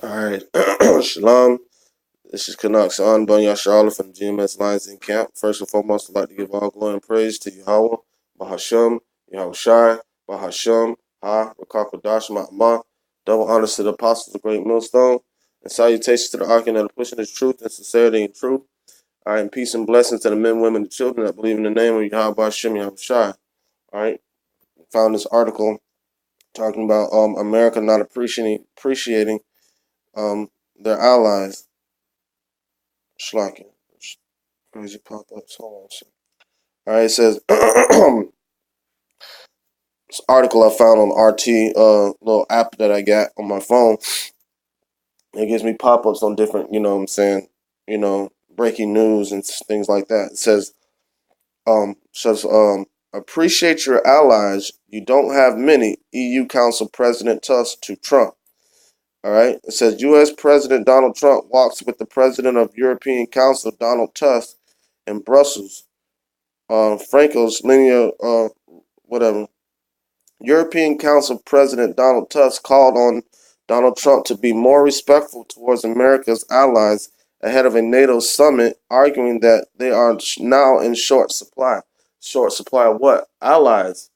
All right. Shalom. This is Canucks on Bunya Charlotte from GMS Lions in Camp. First and foremost, I'd like to give all glory and praise to Yahweh, Bahasham, Yahweh Shai, Bahasham, Ha, Rakakodash, Ma'amah. Double honors to the apostles of the great millstone. And salutations to the archon that are pushing his truth and sincerity and truth. All right. And peace and blessings to the men, women, and children that believe in the name of Yahweh Bahasham, Yahweh Shai. All right. Found this article talking about America not appreciating their allies. Slacking. Crazy pop-ups. Hold on. All right, it says this article I found on RT, little app that I got on my phone. It gives me pop-ups on different, what I'm saying, breaking news and things like that. It says, appreciate your allies. You don't have many. EU Council President Tusk to Trump. All right. It says U.S. President Donald Trump walks with the President of European Council Donald Tusk in Brussels. Franco's linear, whatever. European Council President Donald Tusk called on Donald Trump to be more respectful towards America's allies ahead of a NATO summit, arguing that they are now in short supply. Short supply of what? Allies.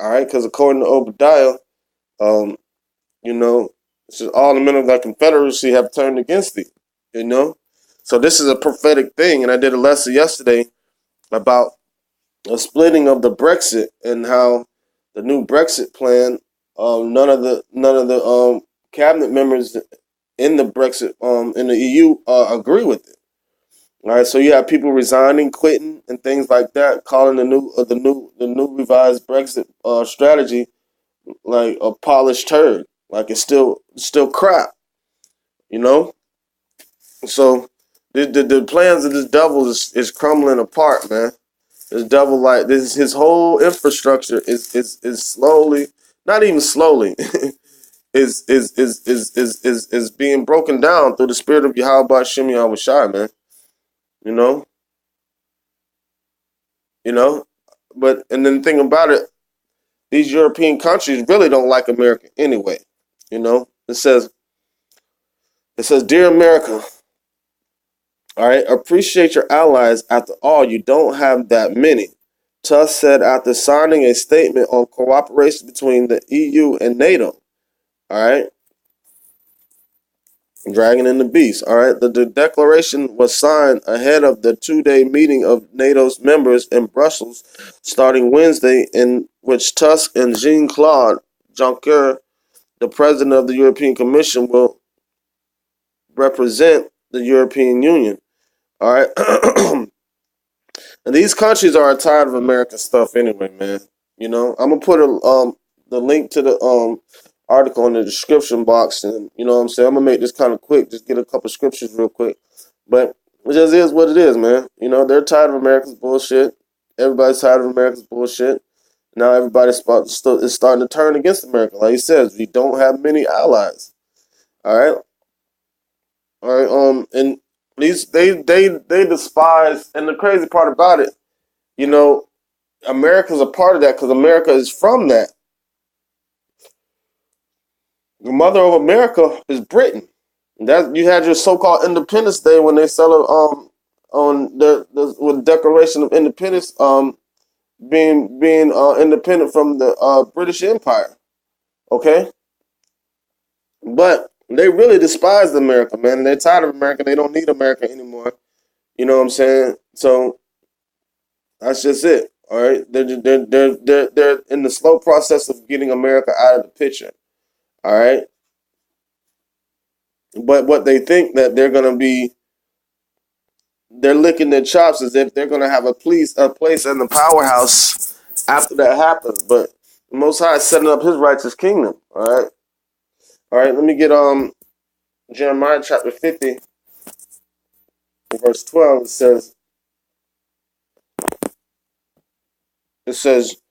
All right, because according to Obadiah, it's just all the men of the Confederacy have turned against thee. So this is a prophetic thing, and I did a lesson yesterday about a splitting of the Brexit and how the new Brexit plan, none of the cabinet members in the Brexit in the EU agree with it. All right, so you have people resigning, quitting, and things like that, calling the new revised Brexit strategy like a polished turd, like it's still crap. So the plans of this devil is crumbling apart, man. This devil, like this, his whole infrastructure is slowly, not even slowly, is being broken down through the spirit of Yahweh Shem Yahweh Shai, man. You know, you know, and then the thing about it, these European countries really don't like America anyway. It says, "Dear America, all right, appreciate your allies. After all, you don't have that many." Tusk said after signing a statement on cooperation between the EU and NATO. All right. Dragon and the Beast. All right. The declaration was signed ahead of the 2-day meeting of NATO's members in Brussels starting Wednesday, in which Tusk and Jean-Claude Juncker, the president of the European Commission, will represent the European Union. All right. And these countries are tired of American stuff anyway, man. I'm gonna put the link to the article in the description box, and you know what I'm saying. I'm gonna make this kind of quick, just get a couple scriptures real quick. But it just is what it is, man. They're tired of America's bullshit. Everybody's tired of America's bullshit. Now everybody's is starting to turn against America. Like he says, we don't have many allies. All right, all right. And these they despise, and the crazy part about it, America's a part of that because America is from that. The mother of America is Britain. That you had your so-called Independence Day when they celebrate on with Declaration of Independence being independent from the British Empire. Okay, but they really despise America, man. They're tired of America. They don't need America anymore. You know what I'm saying? So that's just it. All right, they're in the slow process of getting America out of the picture. All right, but what they think that they're licking their chops as if they're gonna have a place in the powerhouse after that happens. But the Most High is setting up His righteous kingdom. All right. Let me get Jeremiah chapter 50, verse 12. It says,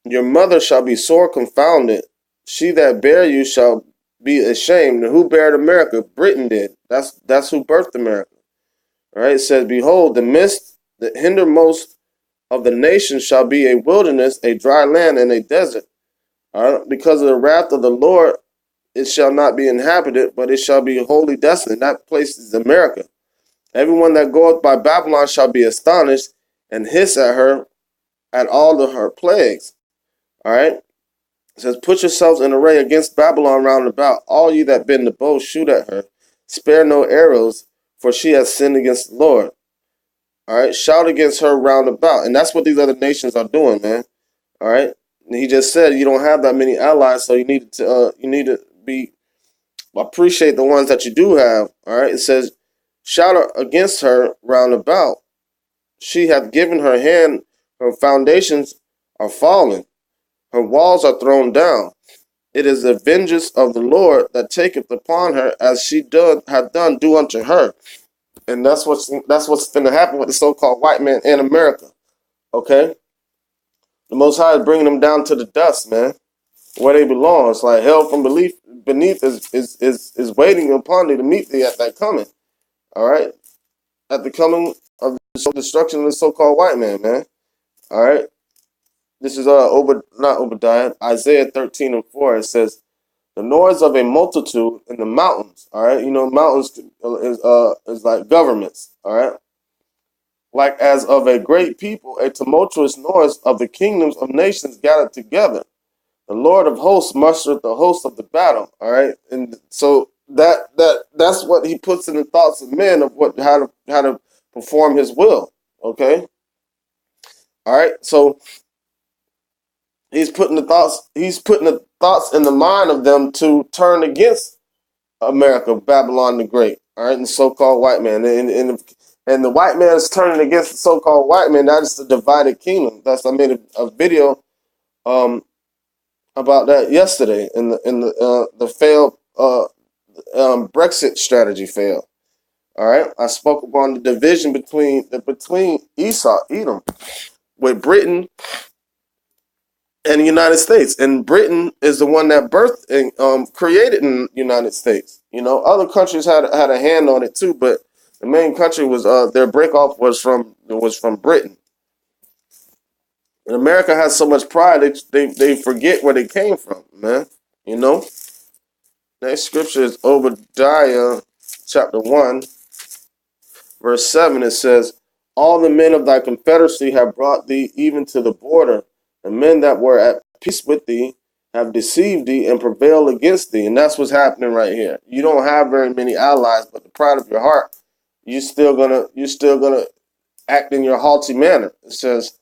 "Your mother shall be sore confounded. She that bare you shall be ashamed." And who bared America? Britain did. That's who birthed America. All right. It says, "Behold, the hindermost of the nations shall be a wilderness, a dry land, and a desert. All right. Because of the wrath of the Lord it shall not be inhabited, but it shall be wholly desolate. That place is America. Everyone that goeth by Babylon shall be astonished and hiss at her at all of her plagues. All right. It says, put yourselves in array against Babylon round about. All you that bend the bow, shoot at her. Spare no arrows, for she has sinned against the Lord. All right. Shout against her round about. And that's what these other nations are doing, man. All right. And he just said you don't have that many allies, so you need to be appreciate the ones that you do have. All right. It says, shout against her round about. She hath given her hand, her foundations are fallen, her walls are thrown down. It is the vengeance of the Lord that taketh upon her, as she hath done, do unto her. And that's what's going to happen with the so-called white man in America. Okay, the Most High is bringing them down to the dust, man, where they belong. It's like hell from beneath is waiting upon thee to meet thee at that coming. All right, at the coming of the destruction of the so-called white man, man. All right. This is not Obadiah, Isaiah 13:4. It says, the noise of a multitude in the mountains. All right, you know, mountains is like governments. All right, like as of a great people, a tumultuous noise of the kingdoms of nations gathered together. The Lord of hosts mustered the host of the battle. All right, and so that's what he puts in the thoughts of men of how to perform his will. Okay, all right, so he's putting the thoughts in the mind of them to turn against America, Babylon the Great. All right, and the so-called white man, and the white man is turning against the so-called white man. That is the divided kingdom. I made a video about that yesterday in the failed Brexit strategy fail. All right, I spoke upon the division between Esau, Edom, with Britain and the United States. And Britain is the one that birthed and created in the United States. You know, other countries had a hand on it too, but the main country was their breakoff was from Britain. And America has so much pride they forget where they came from, man. You know? Next scripture is Obadiah chapter 1, verse 7. It says, all the men of thy confederacy have brought thee even to the border. The men that were at peace with thee have deceived thee and prevailed against thee. And that's what's happening right here. You don't have very many allies, but the pride of your heart, you're still gonna act in your haughty manner. It says,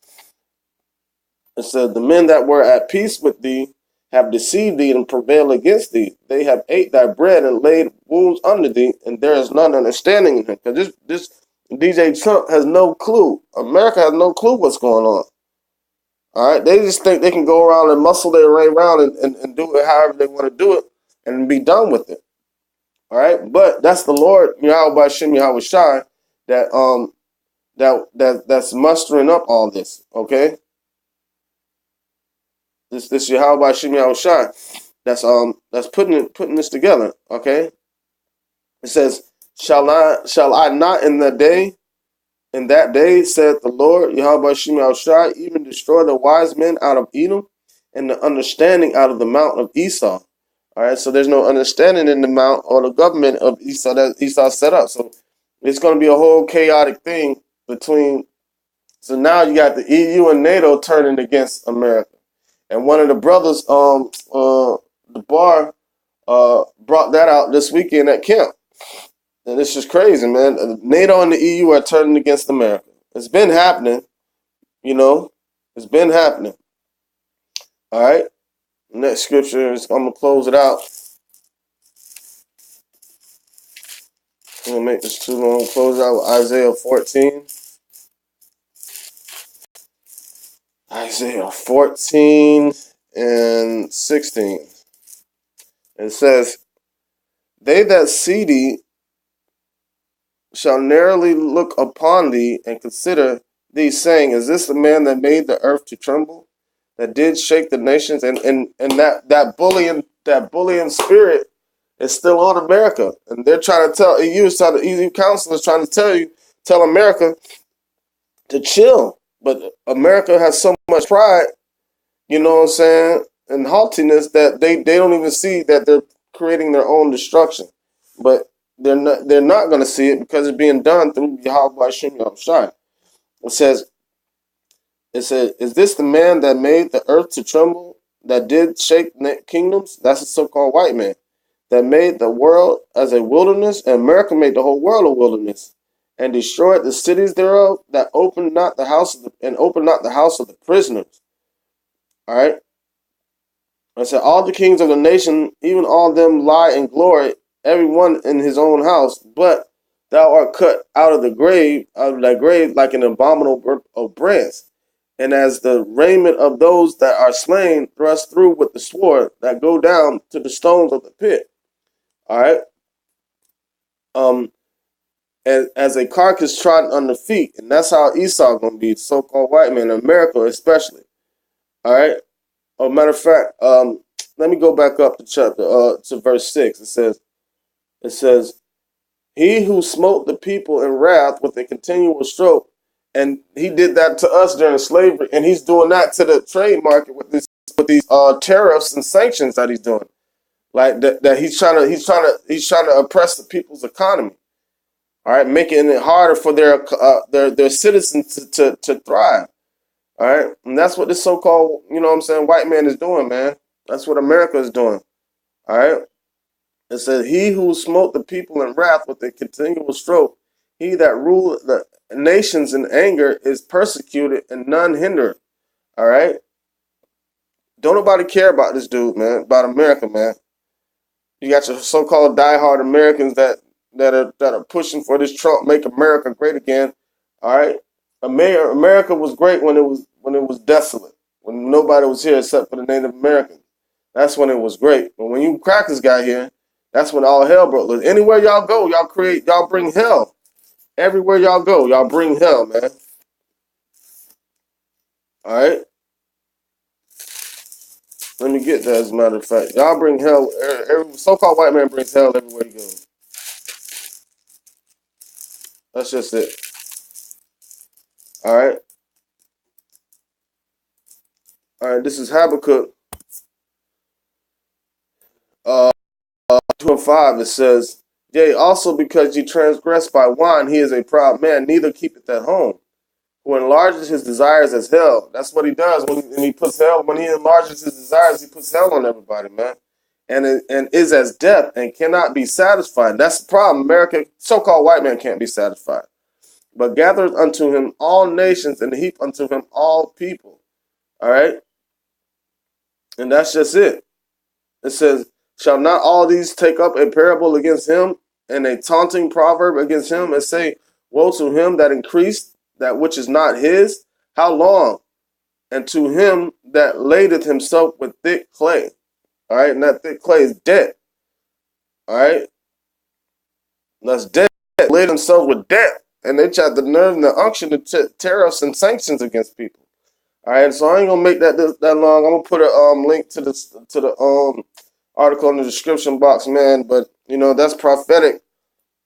the men that were at peace with thee have deceived thee and prevailed against thee. They have ate thy bread and laid wounds under thee, and there is none understanding in him. Because this DJ Trump has no clue. America has no clue what's going on. All right, they just think they can go around and muscle their way around and do it however they want to do it and be done with it. All right, but that's the Lord Yahweh Hashem Yahweh Shai that's mustering up all this. Okay, this Yahweh Hashem Yahweh Shai that's putting this together. Okay, it says, shall I not in that day, said the Lord, Yahweh Hashem Yahweh Shai, even destroy the wise men out of Edom and the understanding out of the mount of Esau. All right, so there's no understanding in the mount or the government of Esau that Esau set up. So it's going to be a whole chaotic thing between. So now you got the EU and NATO turning against America. And one of the brothers, the bar, brought that out this weekend at camp. And it's just crazy, man. NATO and the EU are turning against America. It's been happening, you know. It's been happening. All right. Next scripture is, I'm going to close it out. I'm going to make this too long. Close it out with Isaiah 14. Isaiah 14 and 16. It says, they that see thee shall narrowly look upon thee and consider thee, saying, is this the man that made the earth to tremble, that did shake the nations? And that bullying spirit is still on America. And they're trying to tell EU Council is trying to tell America to chill. But America has so much pride, you know what I'm saying, and haughtiness that they don't even see that they're creating their own destruction. But they're not going to see it because it's being done through Yahweh Hashem Yahushai. It says, is this the man that made the earth to tremble, that did shake kingdoms? That's the so-called white man that made the world as a wilderness, and America made the whole world a wilderness, and destroyed the cities thereof, that opened not the house of the prisoners. All right. I said, all the kings of the nation, even all them lie in glory, every one in his own house, but thou art cut out of thy grave, like an abominable branch, and as the raiment of those that are slain, thrust through with the sword, that go down to the stones of the pit. All right. And as a carcass trodden under feet, and that's how Esau gonna be, so-called white man in America, especially. All right. Oh, matter of fact, let me go back up to chapter to verse 6. It says, he who smote the people in wrath with a continual stroke, and he did that to us during slavery, and he's doing that to the trade market with these tariffs and sanctions that he's doing. Like that he's trying to oppress the people's economy. All right, making it harder for their citizens to thrive. All right, and that's what this so-called, white man is doing, man. That's what America is doing. All right, it says, he who smote the people in wrath with a continual stroke, he that ruled the nations in anger is persecuted, and none hindered. All right, don't nobody care about this dude, man, about America, man. You got your so-called diehard Americans that are pushing for this Trump make America great again. All right, America was great when it was desolate, when nobody was here except for the Native Americans. That's when it was great. But when you crackers got here, that's when all hell broke loose. Anywhere y'all go, y'all bring hell. Everywhere y'all go, y'all bring hell, man. All right. Let me get that, as a matter of fact. Y'all bring hell. Every so-called white man brings hell everywhere he goes. That's just it. All right. All right. This is Habakkuk 2 and 5. It says, yea, also because ye transgress by wine, he is a proud man, neither keepeth at home, who enlarges his desires as hell. That's what he does when he puts hell. When he enlarges his desires, he puts hell on everybody, man. And is as death and cannot be satisfied. That's the problem. America, so-called white man, can't be satisfied. But gathereth unto him all nations, and heap unto him all people. All right? And that's just it. It says, shall not all these take up a parable against him, and a taunting proverb against him, and say, woe to him that increased that which is not his? How long? And to him that ladeth himself with thick clay. All right, and that thick clay is debt. All right, that's debt. Laid himself with debt, and they tried the nerve and the unction to tariffs and sanctions against people. All right, so I ain't gonna make that long. I'm gonna put a link to the article in the description box, man. But that's prophetic.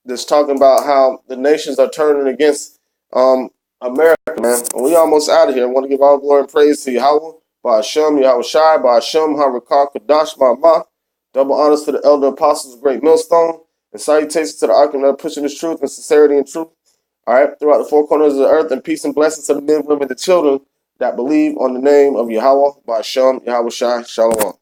That's talking about how the nations are turning against America, man. And we almost out of here. I want to give all glory and praise to Yahweh, Ba'ashem, Yahweh Shai, Ba'ashem, Harakah, Kadash, Ma'amah. Double honors to the elder apostles of Great Millstone, and salutations to the archon that are pushing this truth and sincerity and truth. All right, throughout the four corners of the earth, and peace and blessings to the men, women, and the children that believe on the name of Yahweh, Ba'ashem, Yahweh Shai, Shalom.